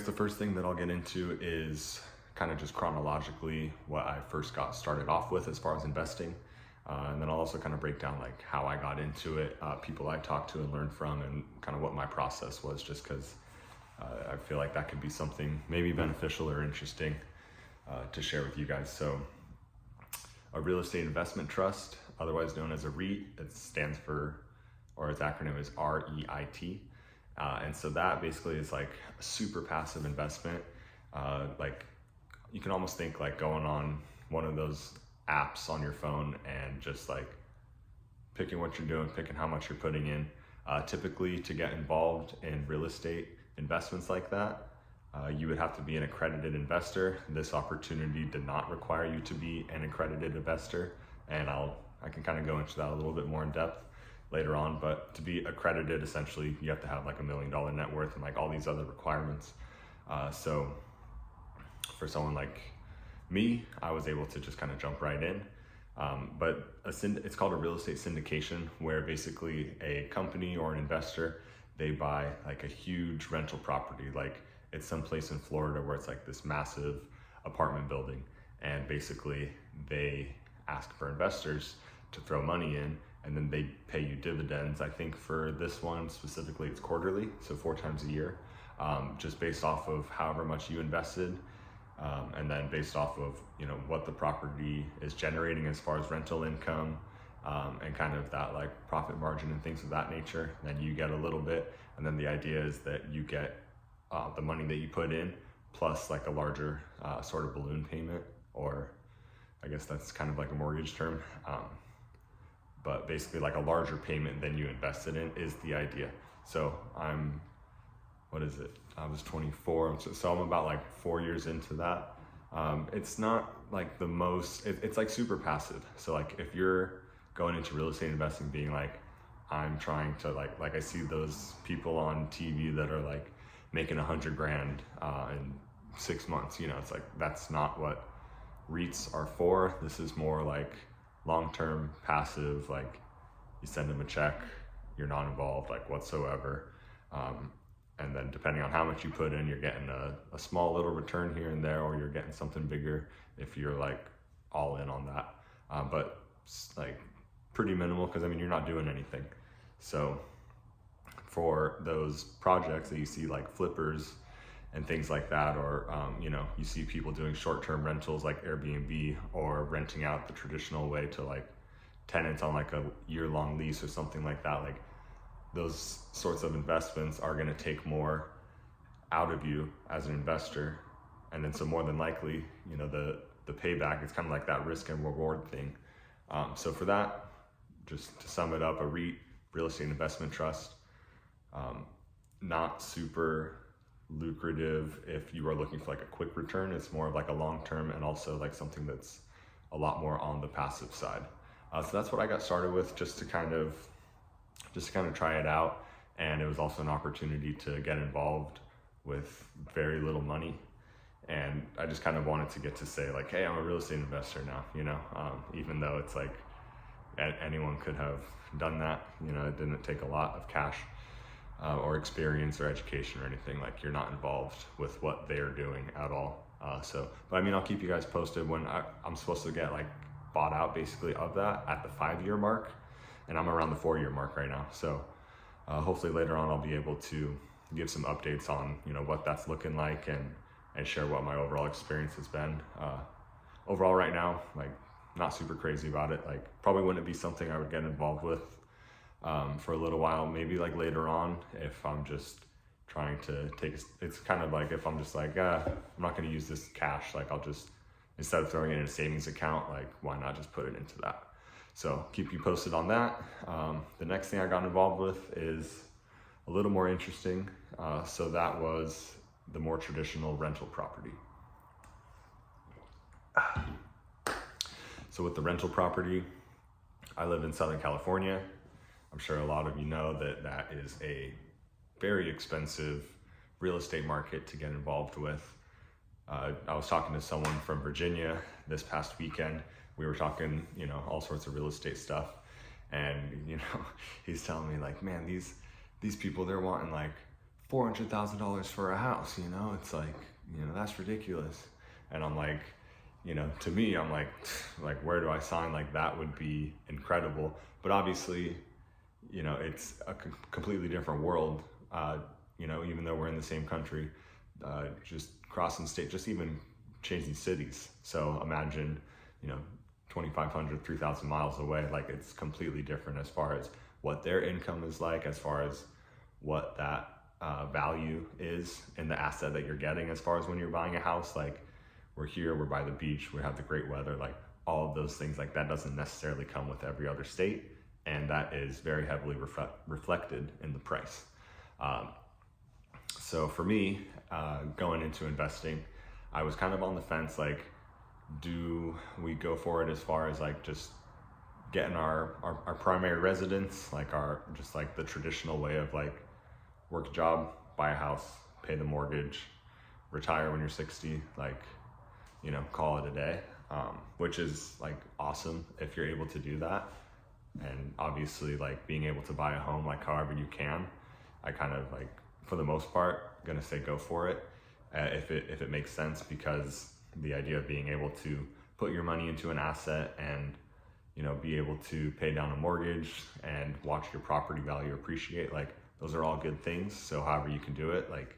the first thing that I'll get into is kind of just chronologically what I first got started off with as far as investing. And then I'll also kind of break down like how I got into it, people I talked to and learned from, and kind of what my process was, just because I feel like that could be something maybe beneficial or interesting to share with you guys. So a real estate investment trust, otherwise known as a REIT, it stands for, or its acronym is REIT. And so that basically is like a super passive investment. Like you can almost think like going on one of those apps on your phone and just like picking what you're doing, picking how much you're putting in. Typically to get involved in real estate investments like that, you would have to be an accredited investor. This opportunity did not require you to be an accredited investor, and I can kind of go into that a little bit more in depth later on. But to be accredited, essentially you have to have like $1 million net worth and like all these other requirements. So for someone like me, I was able to just kind of jump right in. But it's called a real estate syndication, where basically a company or an investor, they buy like a huge rental property. Like it's someplace in Florida where it's like this massive apartment building, and basically they ask for investors to throw money in, and then they pay you dividends. I think for this one specifically, it's quarterly, so 4 times a year, just based off of however much you invested. And then based off of, what the property is generating as far as rental income, and kind of that like profit margin and things of that nature, then you get a little bit. And then the idea is that you get the money that you put in plus like a larger sort of balloon payment, or I guess that's kind of like a mortgage term. But basically like a larger payment than you invested in is the idea. So I was 24, so I'm about like 4 years into that. It's not like the most, it's like super passive. So like if you're going into real estate investing being like, I'm trying to like I see those people on TV that are like making $100,000 in 6 months, it's like, that's not what REITs are for. This is more like long-term passive, like you send them a check, you're not involved like whatsoever. And then depending on how much you put in, you're getting a small little return here and there, or you're getting something bigger if you're like all in on that. But like pretty minimal, because you're not doing anything. So for those projects that you see like flippers and things like that, or you see people doing short-term rentals like Airbnb, or renting out the traditional way to like tenants on like a year-long lease or something like that. Like those sorts of investments are going to take more out of you as an investor. And then so more than likely, the payback, it's kind of like that risk and reward thing. So for that, just to sum it up, a REIT, real estate investment trust, not super lucrative if you are looking for like a quick return. It's more of like a long-term, and also like something that's a lot more on the passive side. So that's what I got started with, just to kind of try it out. And it was also an opportunity to get involved with very little money. And I just kind of wanted to get to say like, hey, I'm a real estate investor now, even though it's like anyone could have done that. It didn't take a lot of cash or experience or education or anything. Like you're not involved with what they're doing at all. But I'll keep you guys posted when I'm supposed to get like bought out basically of that at the 5-year mark. And I'm around the 4-year mark right now. So hopefully later on I'll be able to give some updates on what that's looking like, and share what my overall experience has been. Overall right now, like not super crazy about it. Like probably wouldn't be something I would get involved with for a little while. Maybe like later on, if I'm just trying to it's kind of like if I'm just like, I'm not going to use this cash. Like I'll just, instead of throwing it in a savings account, like why not just put it into that? So keep you posted on that. The next thing I got involved with is a little more interesting. So that was the more traditional rental property. So with the rental property, I live in Southern California. I'm sure a lot of you know that is a very expensive real estate market to get involved with. I was talking to someone from Virginia this past weekend. We were talking, all sorts of real estate stuff. And, he's telling me like, man, these people, they're wanting like $400,000 for a house, it's like, that's ridiculous. And I'm like, to me, I'm like, where do I sign? Like, that would be incredible. But obviously, it's a completely different world, even though we're in the same country, just crossing state, just even changing cities. So imagine, 2,500, 3,000 miles away, like it's completely different as far as what their income is like, as far as what that value is in the asset that you're getting, as far as when you're buying a house. Like, we're here, we're by the beach, we have the great weather, like all of those things, like that doesn't necessarily come with every other state, and that is very heavily reflected in the price. So for me, going into investing, I was kind of on the fence, like, do we go for it as far as like just getting our primary residence, like just like the traditional way of like work a job, buy a house, pay the mortgage, retire when you're 60, like, call it a day, which is like awesome if you're able to do that. And obviously, like, being able to buy a home, like however you can, I kind of like, for the most part, gonna say go for it, if it makes sense, because the idea of being able to put your money into an asset and be able to pay down a mortgage and watch your property value appreciate, like those are all good things. So however you can do it, like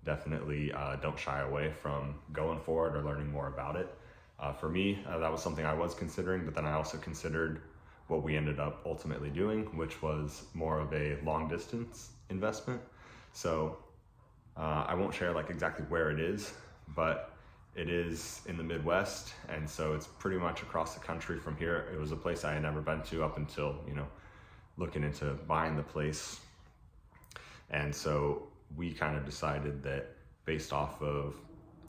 definitely don't shy away from going for it or learning more about it. For me, that was something I was considering, but then I also considered what we ended up ultimately doing, which was more of a long distance investment. So I won't share like exactly where it is, but it is in the Midwest, and so it's pretty much across the country from here. It was a place I had never been to up until, looking into buying the place. And so we kind of decided that based off of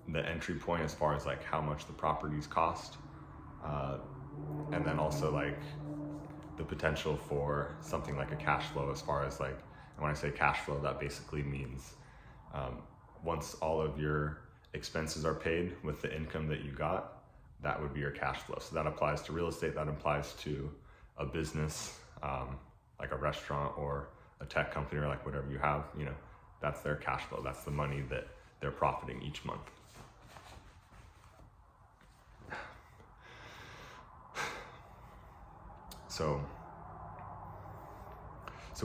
the entry point as far as like how much the properties cost, and then also like the potential for something like a cash flow, as far as like, and when I say cash flow, that basically means once all of your expenses are paid with the income that you got, that would be your cash flow. So that applies to real estate, that applies to a business, like a restaurant or a tech company or like whatever you have, that's their cash flow. That's the money that they're profiting each month. So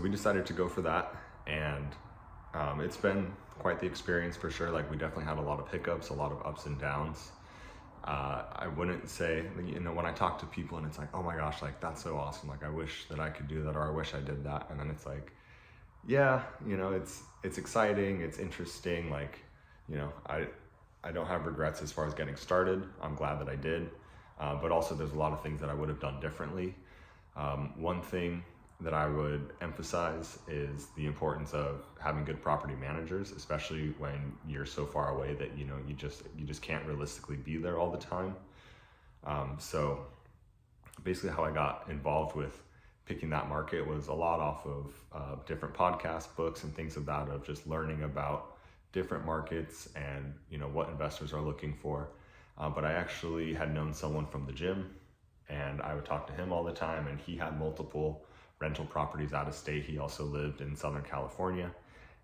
we decided to go for that, and it's been quite the experience for sure. Like, we definitely had a lot of hiccups, a lot of ups and downs. I wouldn't say, when I talk to people and it's like, oh my gosh, like that's so awesome, like I wish that I could do that, or I wish I did that. And then it's like, yeah, it's exciting, it's interesting. Like, I don't have regrets as far as getting started. I'm glad that I did. But also there's a lot of things that I would have done differently. One thing that I would emphasize is the importance of having good property managers, especially when you're so far away that you just can't realistically be there all the time. So basically how I got involved with picking that market was a lot off of different podcasts, books, and things of that, of just learning about different markets and what investors are looking for. But I actually had known someone from the gym, and I would talk to him all the time, and he had multiple rental properties out of state. He also lived in Southern California,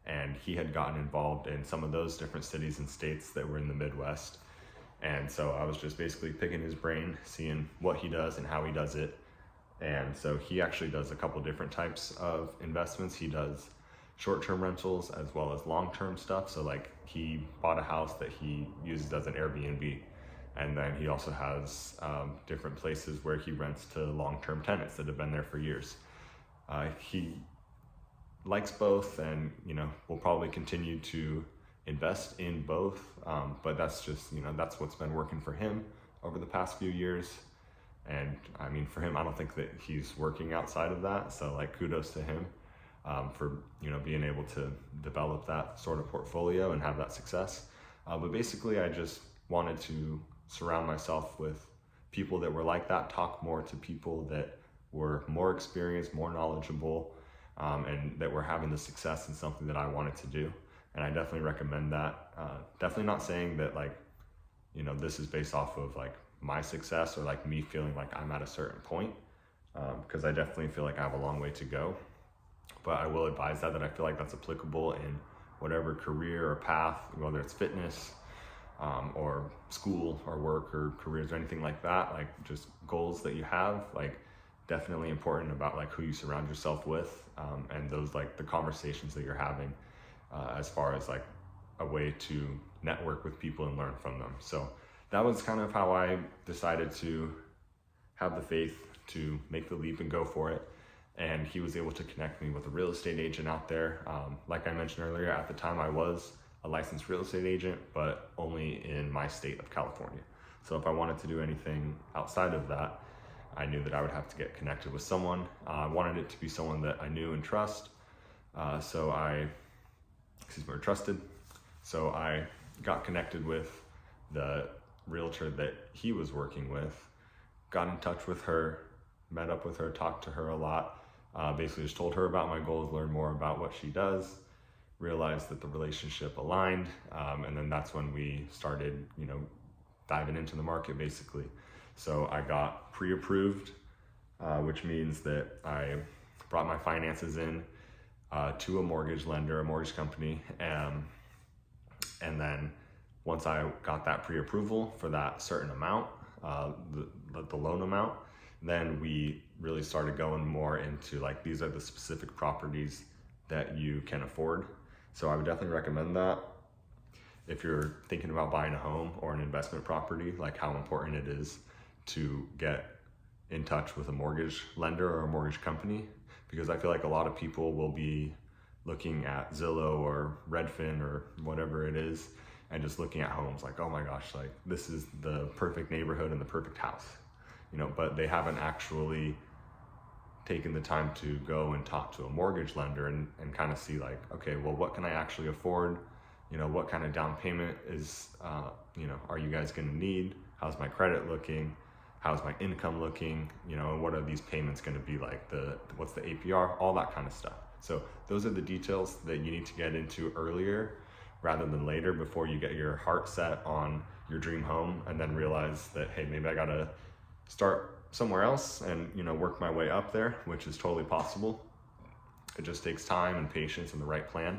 and he had gotten involved in some of those different cities and states that were in the Midwest. And so I was just basically picking his brain, seeing what he does and how he does it. And so he actually does a couple different types of investments. He does short-term rentals as well as long-term stuff. So like, he bought a house that he uses as an Airbnb. And then he also has different places where he rents to long-term tenants that have been there for years. He likes both, and will probably continue to invest in both, but that's just that's what's been working for him over the past few years. And I mean, for him, I don't think that he's working outside of that, so like, kudos to him for being able to develop that sort of portfolio and have that success. But basically, I just wanted to surround myself with people that were like that, talk more to people that were more experienced, more knowledgeable, and that were having the success in something that I wanted to do. And I definitely recommend that. Definitely not saying that like, this is based off of like my success or like me feeling like I'm at a certain point, because I definitely feel like I have a long way to go. But I will advise that I feel like that's applicable in whatever career or path, whether it's fitness, or school or work or careers or anything like that, like just goals that you have, like definitely important about like who you surround yourself with, and those like the conversations that you're having, as far as like a way to network with people and learn from them. So that was kind of how I decided to have the faith to make the leap and go for it. And he was able to connect me with a real estate agent out there. Like I mentioned earlier, at the time I was a licensed real estate agent, but only in my state of California. So if I wanted to do anything outside of that, I knew that I would have to get connected with someone. I wanted it to be someone that I knew and trust. Trusted. So I got connected with the realtor that he was working with, got in touch with her, met up with her, talked to her a lot, basically just told her about my goals, learned more about what she does, realized that the relationship aligned, and then that's when we started, diving into the market basically. So I got pre-approved, which means that I brought my finances in to a mortgage lender, a mortgage company, and then once I got that pre-approval for that certain amount, the loan amount, then we really started going more into like, these are the specific properties that you can afford. So I would definitely recommend that if you're thinking about buying a home or an investment property, like how important it is to get in touch with a mortgage lender or a mortgage company, because I feel like a lot of people will be looking at Zillow or Redfin or whatever it is and just looking at homes like, oh my gosh, like this is the perfect neighborhood and the perfect house, but they haven't actually taken the time to go and talk to a mortgage lender and kind of see like, okay, well, what can I actually afford? What kind of down payment is, are you guys going to need? How's my credit looking? How's my income looking? And what are these payments going to be like? What's the APR? All that kind of stuff. So those are the details that you need to get into earlier rather than later, before you get your heart set on your dream home and then realize that, hey, maybe I got to start somewhere else and, work my way up there, which is totally possible. It just takes time and patience and the right plan.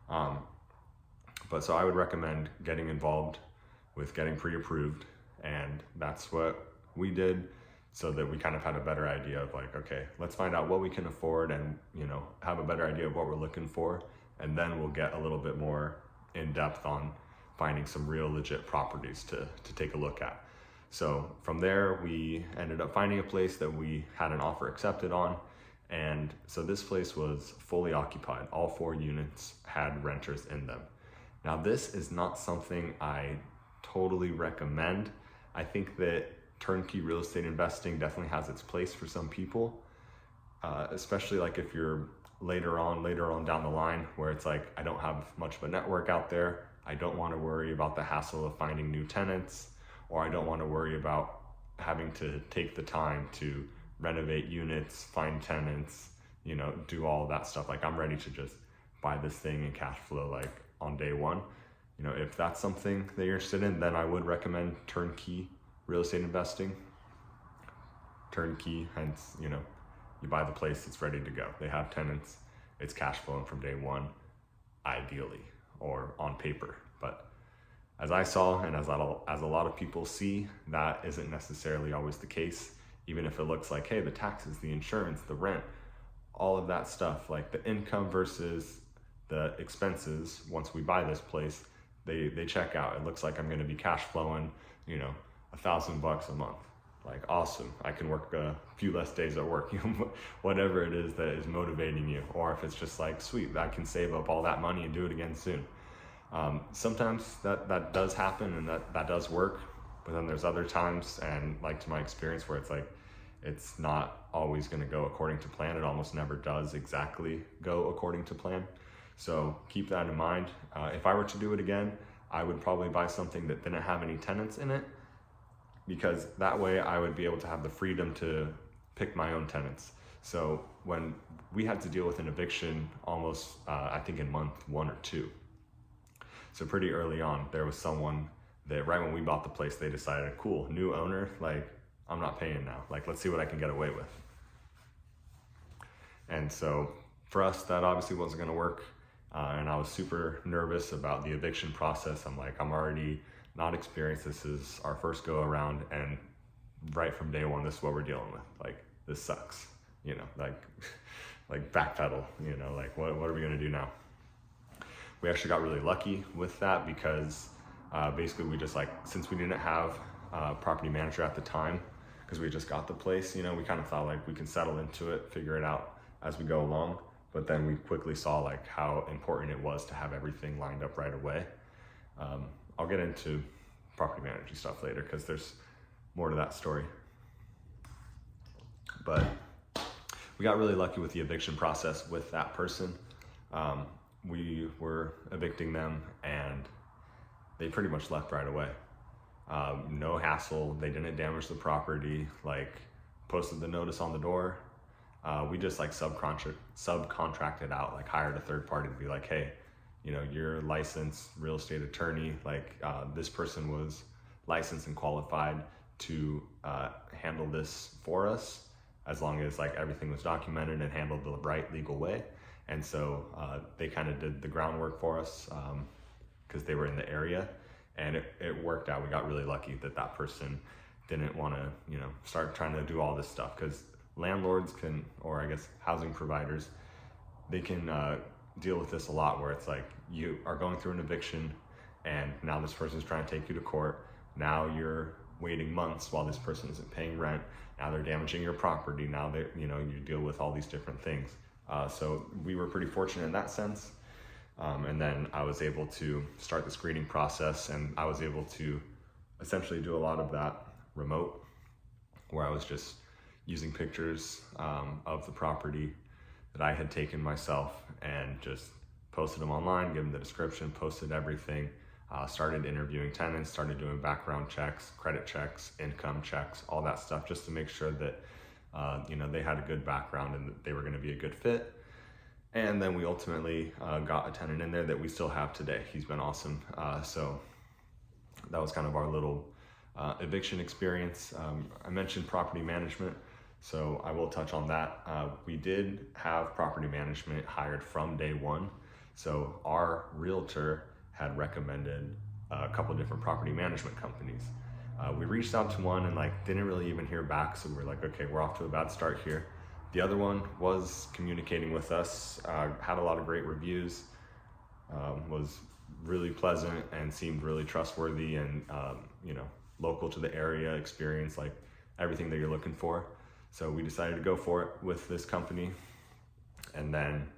But so I would recommend getting involved with getting pre-approved, and that's what we did, so that we kind of had a better idea of like, okay, let's find out what we can afford and, have a better idea of what we're looking for. And then we'll get a little bit more in depth on finding some real legit properties to take a look at. So from there, we ended up finding a place that we had an offer accepted on. And so this place was fully occupied. All 4 units had renters in them. Now, this is not something I totally recommend. I think that turnkey real estate investing definitely has its place for some people, especially like if you're later on down the line where it's like, I don't have much of a network out there. I don't want to worry about the hassle of finding new tenants, or I don't want to worry about having to take the time to renovate units, find tenants, do all that stuff. Like, I'm ready to just buy this thing and cash flow like on day one. If that's something that you're interested in, then I would recommend turnkey real estate investing. Turnkey, hence, you buy the place, it's ready to go. They have tenants, it's cash flowing from day one, ideally, or on paper. But as I saw, and as a lot of people see, that isn't necessarily always the case. Even if it looks like, hey, the taxes, the insurance, the rent, all of that stuff, like the income versus the expenses, once we buy this place, they check out. It looks like I'm gonna be cash flowing, $1,000 a month. Like, awesome, I can work a few less days at work, whatever it is that is motivating you. Or if it's just like, sweet, I can save up all that money and do it again soon. Sometimes that does happen and that does work, but then there's other times, and like to my experience, where it's like, it's not always gonna go according to plan. It almost never does exactly go according to plan. So keep that in mind. If I were to do it again, I would probably buy something that didn't have any tenants in it, because that way I would be able to have the freedom to pick my own tenants. So when we had to deal with an eviction almost, I think in month 1 or 2. So pretty early on, there was someone that right when we bought the place, they decided, cool, new owner, like, I'm not paying now. Like, let's see what I can get away with. And so for us, that obviously wasn't gonna work. And I was super nervous about the eviction process. I'm like, I'm already not experienced. This is our first go around, and right from day one, this is what we're dealing with. Like, this sucks, like backpedal, like what are we gonna do now? We actually got really lucky with that because basically we just since we didn't have a property manager at the time, because we just got the place, we kind of thought like we can settle into it, figure it out as we go along. But then we quickly saw like how important it was to have everything lined up right away. I'll get into property management stuff later because there's more to that story. But we got really lucky with the eviction process with that person. We were evicting them and they pretty much left right away. No hassle, they didn't damage the property, posted the notice on the door. We just subcontracted out, hired a third party to be like, hey, you're a licensed real estate attorney. This person was licensed and qualified to handle this for us, as long as everything was documented and handled the right legal way. And so they kind of did the groundwork for us because they were in the area, and it worked out. We got really lucky that person didn't want to, start trying to do all this stuff, because landlords can, or I guess housing providers, they can deal with this a lot, where it's like you are going through an eviction and now this person's trying to take you to court. Now you're waiting months while this person isn't paying rent. Now they're damaging your property. Now they, you deal with all these different things. So we were pretty fortunate in that sense. And then I was able to start the screening process, and I was able to essentially do a lot of that remote, where I was just using pictures of the property that I had taken myself and just posted them online, gave them the description, posted everything, started interviewing tenants, started doing background checks, credit checks, income checks, all that stuff, just to make sure that they had a good background and that they were going to be a good fit. And then we ultimately got a tenant in there that we still have today. He's been awesome. So that was kind of our little eviction experience. I mentioned property management, so I will touch on that. We did have property management hired from day one. So our realtor had recommended a couple different property management companies. We reached out to one and didn't really even hear back. So we were like, okay, we're off to a bad start here. The other one was communicating with us, had a lot of great reviews, was really pleasant and seemed really trustworthy and local to the area, experience, everything that you're looking for. So we decided to go for it with this company. And then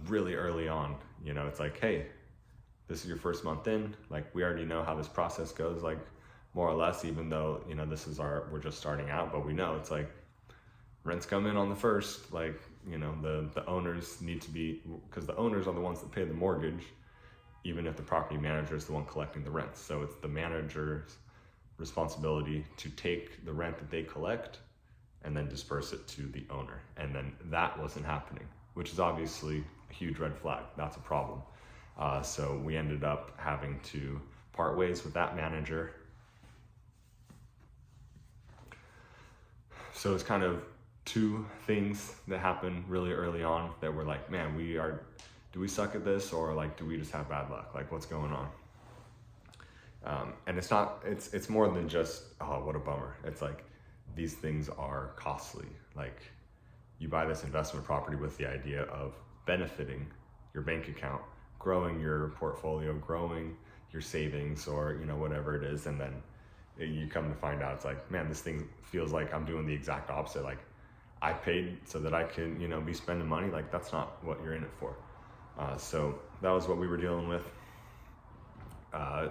really early on, it's like, hey, this is your first month in, we already know how this process goes, more or less, even though, we're just starting out, but we know it's rents come in on the first, the owners need to be, because the owners are the ones that pay the mortgage, even if the property manager is the one collecting the rents. So it's the manager's responsibility to take the rent that they collect and then disperse it to the owner. And then that wasn't happening, which is obviously a huge red flag. That's a problem. So we ended up having to part ways with that manager. So it's kind of two things that happened really early on that were like, man, do we suck at this, or do we just have bad luck? What's going on? And it's more than just, oh, what a bummer. It's these things are costly. You buy this investment property with the idea of benefiting your bank account, growing your portfolio, growing your savings, or whatever it is, and then you come to find out it's man, this thing feels like I'm doing the exact opposite. I paid so that I can be spending money. That's not what you're in it for. So that was what we were dealing with.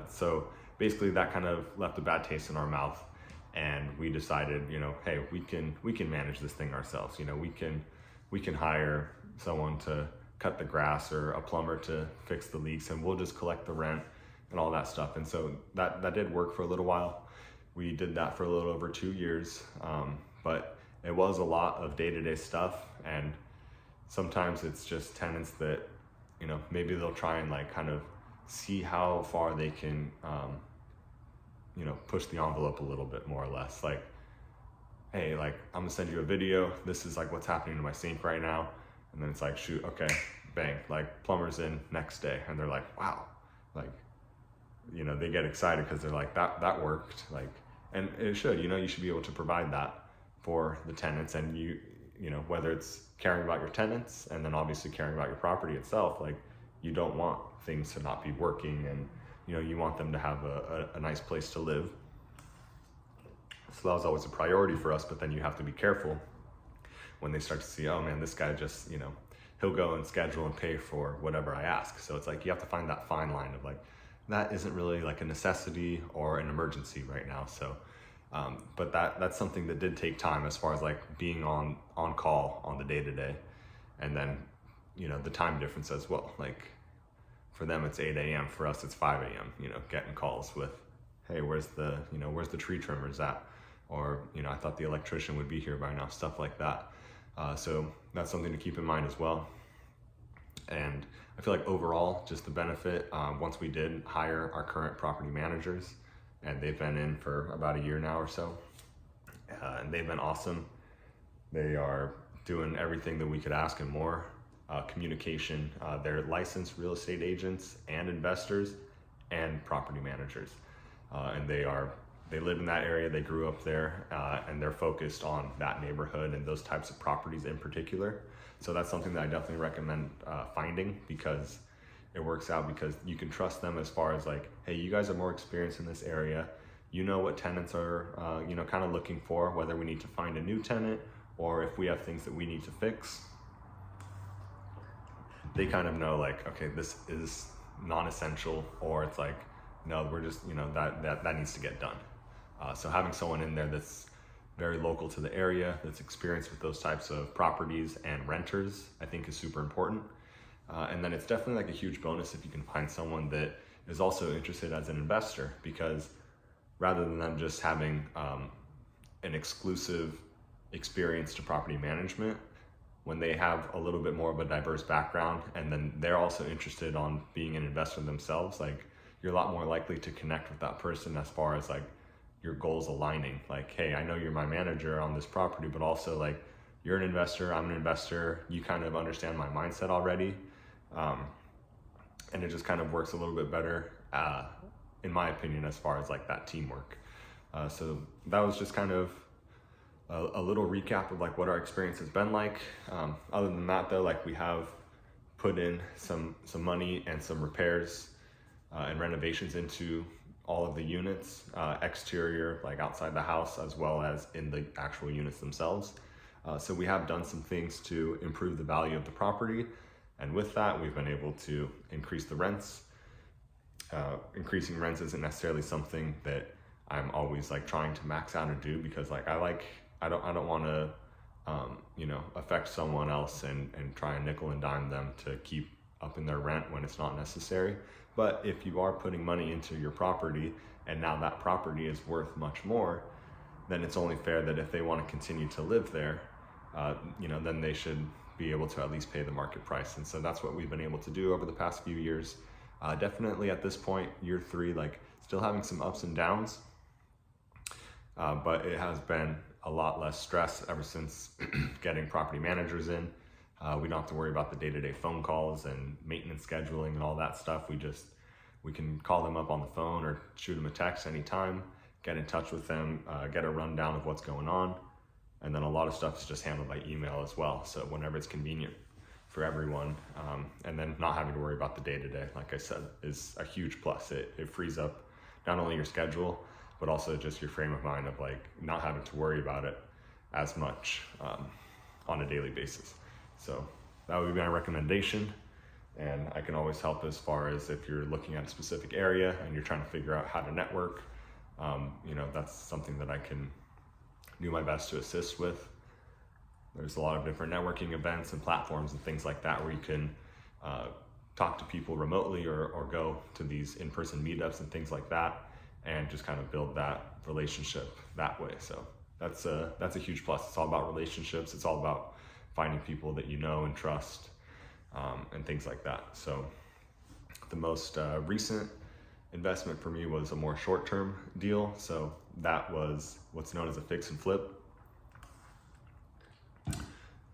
So basically that kind of left a bad taste in our mouth, and we decided, hey, we can manage this thing ourselves. We can hire someone to cut the grass or a plumber to fix the leaks, and we'll just collect the rent and all that stuff. And so that did work for a little while. We did that for a little over 2 years, but it was a lot of day-to-day stuff, and sometimes it's just tenants that, maybe they'll try and kind of see how far they can, push the envelope a little bit, more or less. Hey, I'm gonna send you a video. This is what's happening to my sink right now. And then it's shoot, okay, bang, like plumber's in next day, and they're like, wow, like, they get excited because they're like, that worked, like, and it should, you should be able to provide that for the tenants, and whether it's caring about your tenants and then obviously caring about your property itself, like, you don't want things to not be working, and you want them to have a nice place to live. So that was always a priority for us, but then you have to be careful when they start to see, oh man, this guy just, he'll go and schedule and pay for whatever I ask. So it's like, you have to find that fine line of like, that isn't really like a necessity or an emergency right now. So, but that's something that did take time, as far as like being on call on the day-to-day. And then, the time difference as well. Like, for them it's 8 a.m. For us it's 5 a.m. Getting calls with, hey, where's the tree trimmers at? Or, I thought the electrician would be here by now, stuff like that. So that's something to keep in mind as well. And I feel like overall, just the benefit, once we did hire our current property managers, and they've been in for about a year now or so, and they've been awesome. They are doing everything that we could ask and more. Communication, they're licensed real estate agents and investors and property managers. And they live in that area, they grew up there, and they're focused on that neighborhood and those types of properties in particular. So that's something that I definitely recommend finding, because it works out, because you can trust them as far as like, hey, you guys are more experienced in this area. You know what tenants are, kind of looking for, whether we need to find a new tenant or if we have things that we need to fix. They kind of know like, okay, this is non-essential, or it's like, no, we're just, that needs to get done. So having someone in there that's very local to the area, that's experienced with those types of properties and renters, I think is super important. And then it's definitely like a huge bonus if you can find someone that is also interested as an investor, because rather than them just having an exclusive experience to property management, when they have a little bit more of a diverse background, and then they're also interested on being an investor themselves, like, you're a lot more likely to connect with that person as far as like your goals aligning. Like, hey, I know you're my manager on this property, but also like, you're an investor, I'm an investor, you kind of understand my mindset already. And it just kind of works a little bit better, in my opinion, as far as like that teamwork. So that was just kind of a little recap of like what our experience has been like. Other than that though, like, we have put in some money and some repairs and renovations into all of the units, exterior, like outside the house, as well as in the actual units themselves. So we have done some things to improve the value of the property. And with that, we've been able to increase the rents. Increasing rents isn't necessarily something that I'm always like trying to max out or do, because like, I don't want to, affect someone else and try and nickel and dime them to keep up in their rent when it's not necessary. But if you are putting money into your property and now that property is worth much more, then it's only fair that if they want to continue to live there, then they should be able to at least pay the market price. And so that's what we've been able to do over the past few years. Definitely at this point, year 3, like, still having some ups and downs, but it has been a lot less stress ever since getting property managers in. We don't have to worry about the day-to-day phone calls and maintenance scheduling and all that stuff. We can call them up on the phone or shoot them a text anytime, get in touch with them, get a rundown of what's going on. And then a lot of stuff is just handled by email as well. So whenever it's convenient for everyone, and then not having to worry about the day-to-day, like I said, is a huge plus. It frees up not only your schedule, but also just your frame of mind of like not having to worry about it as much on a daily basis. So that would be my recommendation. And I can always help as far as if you're looking at a specific area and you're trying to figure out how to network, that's something that I can do my best to assist with. There's a lot of different networking events and platforms and things like that where you can talk to people remotely or go to these in-person meetups and things like that, and just kind of build that relationship that way. So that's a huge plus. It's all about relationships. It's all about finding people that you know and trust, and things like that. So the most recent investment for me was a more short-term deal. So that was what's known as a fix and flip.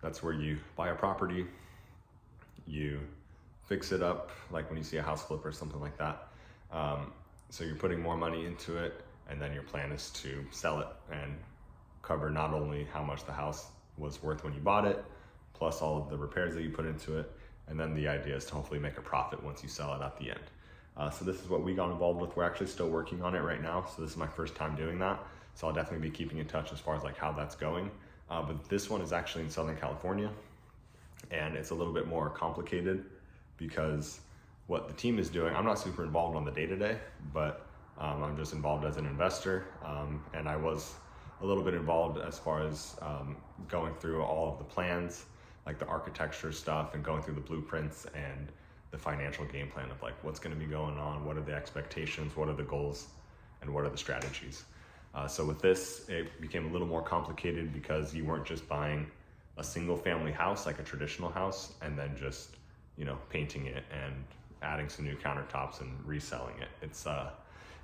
That's where you buy a property, you fix it up, like when you see a house flip or something like that. So you're putting more money into it, and then your plan is to sell it and cover not only how much the house was worth when you bought it, plus all of the repairs that you put into it, and then the idea is to hopefully make a profit once you sell it at the end. So this is what we got involved with. We're actually still working on it right now, so this is my first time doing that. So I'll definitely be keeping in touch as far as like how that's going. But this one is actually in Southern California, and it's a little bit more complicated because what the team is doing, I'm not super involved on the day-to-day, but I'm just involved as an investor, and I was a little bit involved as far as going through all of the plans, like the architecture stuff, and going through the blueprints and the financial game plan of like what's going to be going on, what are the expectations, what are the goals, and what are the strategies. So with this, it became a little more complicated because you weren't just buying a single family house like a traditional house and then just, you know, painting it and adding some new countertops and reselling it. It's a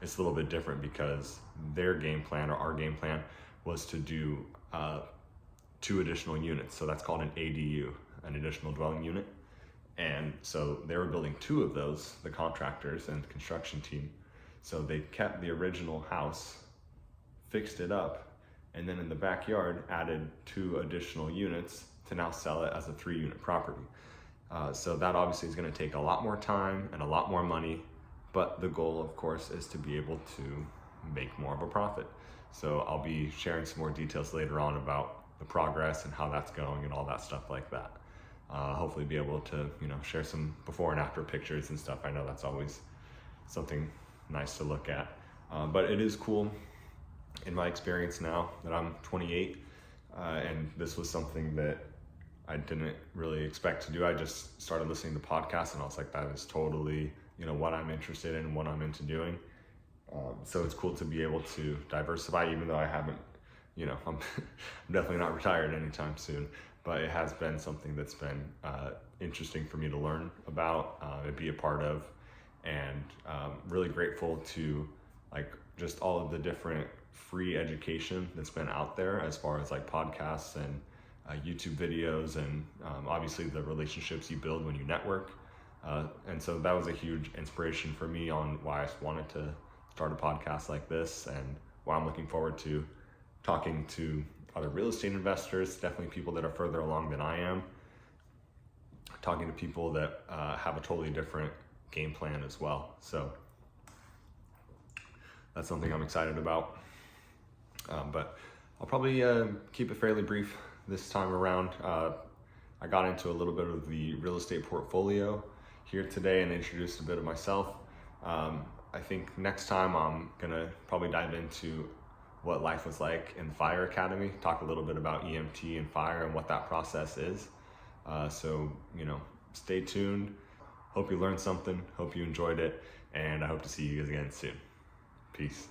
little bit different because their game plan, or our game plan, was to do 2 additional units. So that's called an ADU, an additional dwelling unit. And so they were building 2 of those, the contractors and the construction team. So they kept the original house, fixed it up, and then in the backyard added 2 additional units to now sell it as a 3-unit property. So that obviously is going to take a lot more time and a lot more money, but the goal, of course, is to be able to make more of a profit. So I'll be sharing some more details later on about the progress and how that's going and all that stuff like that. Hopefully be able to, you know, share some before and after pictures and stuff. I know that's always something nice to look at, but it is cool in my experience now that I'm 28, and this was something that I didn't really expect to do. I just started listening to podcasts and I was like, that is totally, you know, what I'm interested in, what I'm into doing. So it's cool to be able to diversify, even though I haven't, you know, I'm definitely not retired anytime soon, but it has been something that's been interesting for me to learn about, and be a part of, and really grateful to like just all of the different free education that's been out there as far as like podcasts and YouTube videos, and obviously the relationships you build when you network. And so that was a huge inspiration for me on why I wanted to start a podcast like this, and why I'm looking forward to talking to other real estate investors, definitely people that are further along than I am, talking to people that have a totally different game plan as well. So that's something I'm excited about. But I'll probably keep it fairly brief this time around. I got into a little bit of the real estate portfolio here today and introduced a bit of myself. I think next time I'm gonna probably dive into what life was like in the fire academy, talk a little bit about EMT and fire and what that process is. So, you know, stay tuned. Hope you learned something, hope you enjoyed it, and I hope to see you guys again soon. Peace.